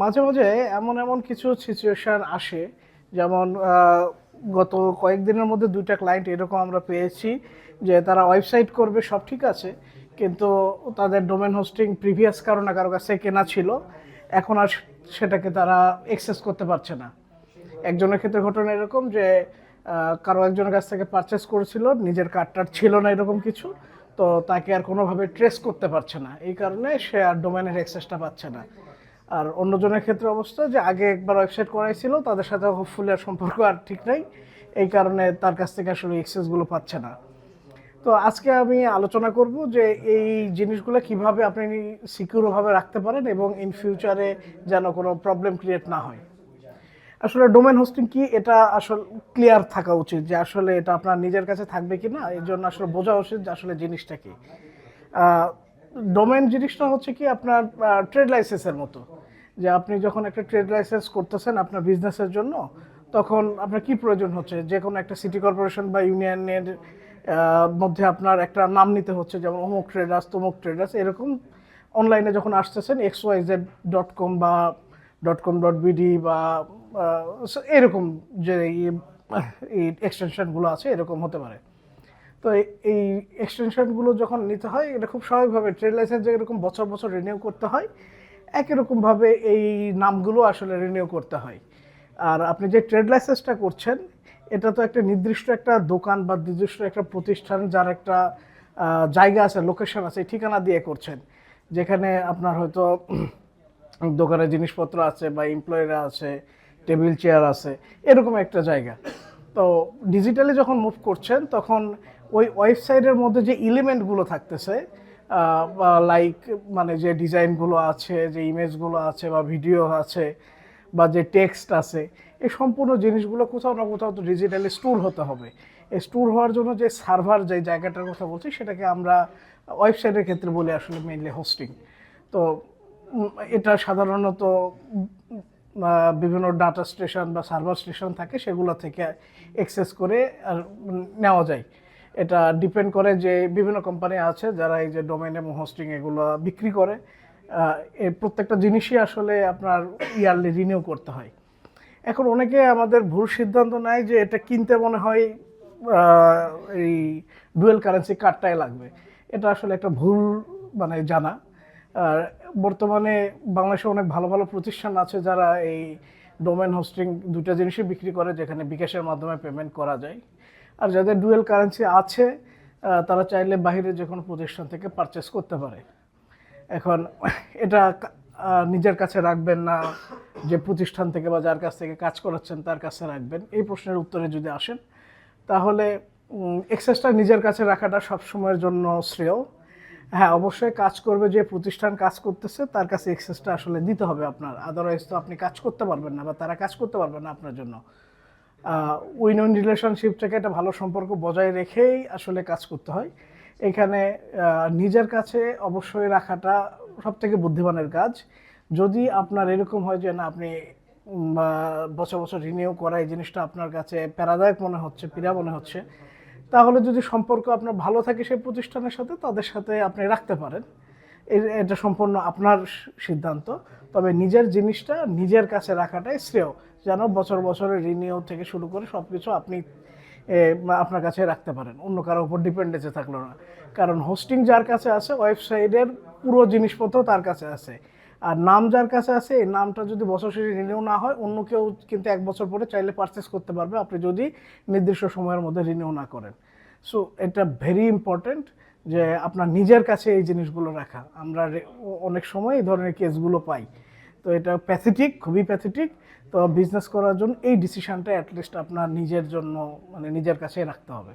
মাঝে মাঝে এমন এমন কিছু সিচুয়েশন আসে, যেমন গত কয়েকদিনের মধ্যে দুইটা ক্লায়েন্ট এরকম আমরা পেয়েছি যে তারা ওয়েবসাইট করবে, সব ঠিক আছে, কিন্তু তাদের ডোমেন হোস্টিং প্রিভিয়াস কারো না কারো কাছে কেনা ছিল, এখন আর সেটাকে তারা অ্যাক্সেস করতে পারছে না। একজনের ক্ষেত্রে ঘটনা এরকম যে কারো একজনের কাছ থেকে পারচেস করেছিল, নিজের কার্ডটার ছিল না এরকম কিছু, তো তাকে আর কোনোভাবে ট্রেস করতে পারছে না, এই কারণে সে আর ডোমেনের অ্যাক্সেসটা পাচ্ছে না। আর অন্যজনের ক্ষেত্রে অবস্থা যে আগে একবার ওয়েবসাইট করাইছিল, তাদের সাথে হোপফুলি আর সম্পর্ক আর ঠিক নাই, এই কারণে তার কাছ থেকে আসলে অ্যাক্সেসগুলো পাচ্ছে না। তো আজকে আমি আলোচনা করব যে এই জিনিসগুলো কিভাবে আপনি সিকিউরভাবে রাখতে পারেন এবং ইন ফিউচারে যেন কোনো প্রবলেম ক্রিয়েট না হয়। আসলে ডোমেন হোস্টিং কি, এটা আসলে ক্লিয়ার থাকা উচিত যে আসলে এটা আপনার নিজের কাছে থাকবে কি না, এই জন্য আসলে বোঝা উচিত যে আসলে জিনিসটা কি। ডোমেন জিনিসটা হচ্ছে কি আপনার ট্রেড লাইসেন্সের মতো, যে আপনি যখন একটা ট্রেড লাইসেন্স করতেছেন আপনার বিজনেসের জন্য, তখন আপনার কি প্রয়োজন হচ্ছে, যে কোনো একটা সিটি কর্পোরেশন বা ইউনিয়নের মধ্যে আপনার একটা নাম নিতে হচ্ছে, যেমন অমুক ট্রেডার্স তমুক ট্রেডার্স এরকম। অনলাইনে যখন আসতেছেন xyz.com বা .com.bd বা এরকম যে এই এক্সটেনশনগুলো আছে এরকম হতে পারে। তো এই এক্সটেনশনগুলো যখন নিতে হয়, এটা খুব স্বাভাবিকভাবে ট্রেড লাইসেন্স এরকম বছর বছর রিনিউ করতে হয়, একই রকমভাবে এই নামগুলো আসলে রিনিউ করতে হয়। আর আপনি যে ট্রেড লাইসেন্সটা করছেন, এটা তো একটা নির্দিষ্ট একটা দোকান বা নির্দিষ্ট একটা প্রতিষ্ঠান, যার একটা জায়গা আছে, লোকেশন আছে, ঠিকানা দিয়ে করছেন, যেখানে আপনার হয়তো দোকানে জিনিসপত্র আছে বা এমপ্লয়িরা আছে, টেবিল চেয়ার আছে, এরকম একটা জায়গা। তো ডিজিটালি যখন মুভ করছেন, তখন ওই ওয়েবসাইটের মধ্যে যে এলিমেন্টগুলো থাকতেছে, লাইক মানে যে ডিজাইনগুলো আছে, যে ইমেজগুলো আছে বা ভিডিও আছে বা যে টেক্সট আছে, এই সম্পূর্ণ জিনিসগুলো কোথাও না কোথাও তো ডিজিটালি স্টোর হতে হবে। এই স্টোর হওয়ার জন্য যে সার্ভার, যে জায়গাটার কথা বলছি, সেটাকে আমরা ওয়েবসাইটের ক্ষেত্রে বলি আসলে মেইনলি হোস্টিং। তো এটা সাধারণত বিভিন্ন ডাটা স্টেশন বা সার্ভার স্টেশন থাকে, সেগুলো থেকে অ্যাক্সেস করে আর নেওয়া যায়। এটা ডিপেন্ড করে যে বিভিন্ন কোম্পানি আছে যারা এই যে ডোমেন এবং হোস্টিং এগুলো বিক্রি করে, এই প্রত্যেকটা জিনিসই আসলে আপনার ইয়ারলি রিনিউ করতে হয়। এখন অনেকে আমাদের ভুল সিদ্ধান্ত নেয় যে এটা কিনতে মনে হয় এই ডুয়েল কারেন্সি কার্ডটাই লাগবে। এটা আসলে একটা ভুল মানে জানা। আর বর্তমানে বাংলাদেশে অনেক ভালো ভালো প্রতিষ্ঠান আছে যারা এই ডোমেন হোস্টিং দুটা জিনিসই বিক্রি করে, যেখানে বিকাশের মাধ্যমে পেমেন্ট করা যায়। আর যাদের ডুয়েল কারেন্সি আছে, তারা চাইলে বাইরে যে কোনো প্রতিষ্ঠান থেকে পারচেস করতে পারে। এখন এটা নিজের কাছে রাখবেন না যে প্রতিষ্ঠান থেকে বা যার কাছ থেকে কাজ করাচ্ছেন তার কাছে রাখবেন, এই প্রশ্নের উত্তরে যদি আসেন, তাহলে এক্সেসটা নিজের কাছে রাখাটা সবসময়ের জন্য শ্রেয়। হ্যাঁ, অবশ্যই কাজ করবে যে প্রতিষ্ঠান কাজ করতেছে তার কাছে এক্সেসটা আসলে দিতে হবে আপনার, আদারওয়াইজ তো আপনি কাজ করতে পারবেন না বা তারা কাজ করতে পারবে না আপনার জন্য। উইন উইন রিলেশনশিপ থেকে একটা ভালো সম্পর্ক বজায় রেখেই আসলে কাজ করতে হয়। এখানে নিজের কাছে অবশ্যই রাখাটা সব থেকে বুদ্ধিমানের কাজ। যদি আপনার এরকম হয় যে না, আপনি বছর বছর রিনিউ করা এই জিনিসটা আপনার কাছে প্যারাদায়ক মনে হচ্ছে, পীড়া মনে হচ্ছে, তাহলে যদি সম্পর্ক আপনার ভালো থাকে সেই প্রতিষ্ঠানের সাথে, তাদের সাথে আপনি রাখতে পারেন। এটা সম্পূর্ণ আপনার সিদ্ধান্ত। তবে নিজের জিনিসটা নিজের কাছে রাখাটাই শ্রেয়, যেন বছর বছরের রিনিউ থেকে শুরু করে সব কিছু আপনি আপনার কাছে রাখতে পারেন, অন্য কারোর উপর ডিপেন্ডেন্সে থাকলো না। কারণ হোস্টিং যার কাছে আছে, ওয়েবসাইটের পুরো জিনিসপত্র তার কাছে আছে। আর নাম যার কাছে আছে, এই নামটা যদি বছর শেষে রিনিউ না হয়, অন্য কেউ কিন্তু 1 বছর পরে চাইলে পারচেস করতে পারবে, আপনি যদি নির্দিষ্ট সময়ের মধ্যে রিনিউ না করেন। সো এটা ভেরি ইম্পর্ট্যান্ট যে আপনার নিজের কাছে এই জিনিসগুলো রাখা। আমরা অনেক সময় এই ধরনের কেসগুলো পাই, তো এটা প্যাথেটিক, খুবই প্যাথেটিক। তো বিজনেস করার জন্য এই ডিসিশনটা অ্যাটলিস্ট আপনার নিজের জন্য মানে নিজের কাছেই রাখতে হবে।